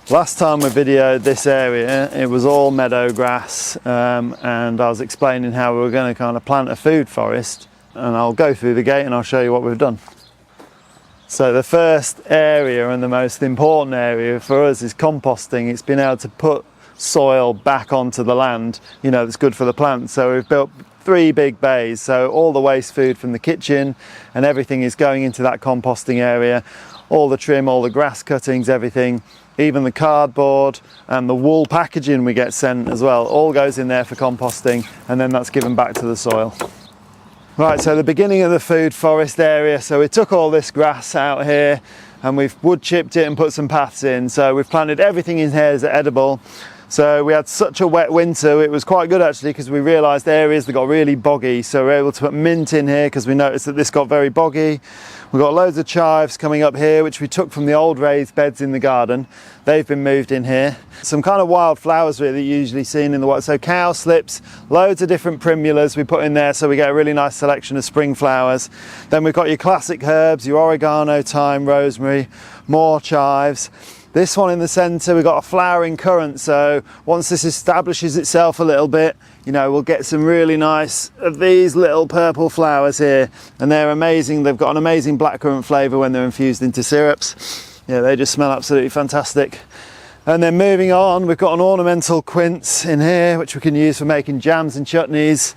Last time we videoed this area, it was all meadow grass, and I was explaining how we were going to kind of plant a food forest, and I'll go through the gate and I'll show you what we've done. So the first area and the most important area for us is composting. It's been able to put soil back onto the land, you know, that's good for the plants. So we've built 3 big bays, so all the waste food from the kitchen and everything is going into that composting area. All the trim, all the grass cuttings, everything, even the cardboard and the wool packaging we get sent as well, all goes in there for composting, and then that's given back to the soil. Right, so the beginning of the food forest area, so we took all this grass out here and we've wood chipped it and put some paths in. So we've planted everything in here as edible. So we had such a wet winter, it was quite good actually, because we realised areas that got really boggy. So we're able to put mint in here because we noticed that this got very boggy. We've got loads of chives coming up here, which we took from the old raised beds in the garden. They've been moved in here. Some kind of wild flowers really usually seen in the wild. So cowslips, loads of different primulas we put in there, so we get a really nice selection of spring flowers. Then we've got your classic herbs, your oregano, thyme, rosemary, more chives. This one in the centre, we've got a flowering currant, so once this establishes itself a little bit, you know, we'll get some really nice of these little purple flowers here, and they're amazing. They've got an amazing blackcurrant flavour when they're infused into syrups. Yeah, they just smell absolutely fantastic. And then moving on, we've got an ornamental quince in here, which we can use for making jams and chutneys.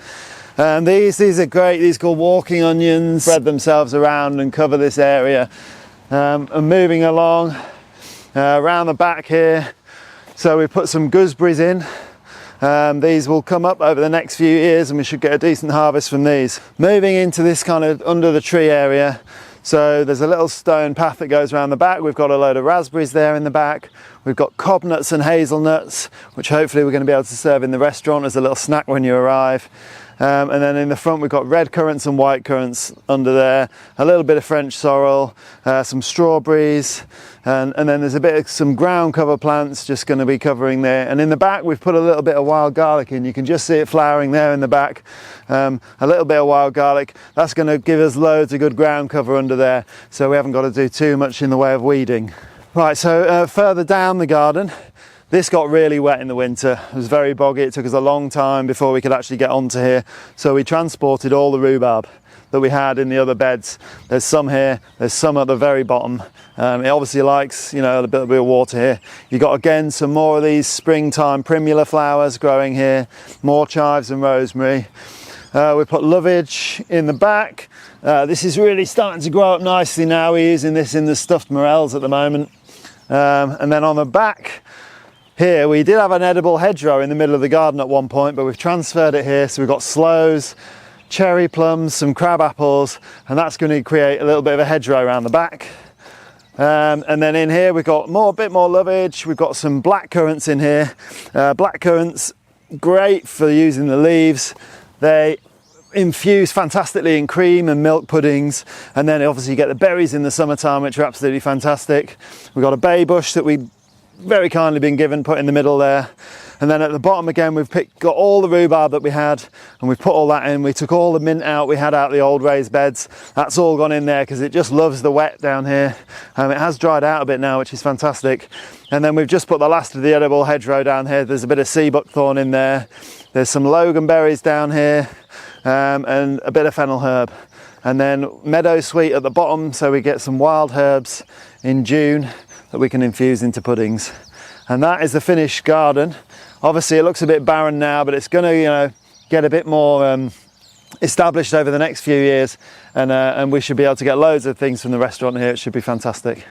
And these are great, these are called walking onions, spread themselves around and cover this area. And moving along, around the back here, so we put some gooseberries in. These will come up over the next few years and we should get a decent harvest from these. Moving into this kind of under the tree area, so there's a little stone path that goes around the back. We've got a load of raspberries there in the back. We've got cob nuts and hazelnuts, which hopefully we're going to be able to serve in the restaurant as a little snack when you arrive. And then in the front we've got red currants and white currants under there, a little bit of French sorrel, some strawberries, and then there's a bit of some ground cover plants just going to be covering there. And in the back we've put a little bit of wild garlic in. You can just see it flowering there in the back. A little bit of wild garlic. That's going to give us loads of good ground cover under there, so we haven't got to do too much in the way of weeding. Right, so further down the garden, this got really wet in the winter. It was very boggy. It took us a long time before we could actually get onto here. So we transported all the rhubarb that we had in the other beds. There's some here, there's some at the very bottom. It obviously likes, you know, a bit of water here. You got again some more of these springtime primula flowers growing here, more chives and rosemary. We put lovage in the back. This is really starting to grow up nicely now. We're using this in the stuffed morels at the moment. And then on the back, here, we did have an edible hedgerow in the middle of the garden at one point, but we've transferred it here. So we've got sloes, cherry plums, some crab apples, and that's going to create a little bit of a hedgerow around the back. And then in here, we've got a bit more lovage. We've got some black currants in here. Black currants, great for using the leaves. They infuse fantastically in cream and milk puddings, and then obviously you get the berries in the summertime, which are absolutely fantastic. We've got a bay bush that we very kindly been given, put in the middle there, and then at the bottom again we've got all the rhubarb that we had and we've put all that in. We took all the mint out we had out the old raised beds. That's all gone in there because it just loves the wet down here. It has dried out a bit now, which is fantastic. And then we've just put the last of the edible hedgerow down here. There's a bit of sea buckthorn in there, there's some loganberries down here, and a bit of fennel herb, and then meadow sweet at the bottom, so we get some wild herbs in June that we can infuse into puddings. And that is the finished garden. Obviously it looks a bit barren now, but it's going to, you know, get a bit more established over the next few years, and we should be able to get loads of things from the restaurant here. It should be fantastic.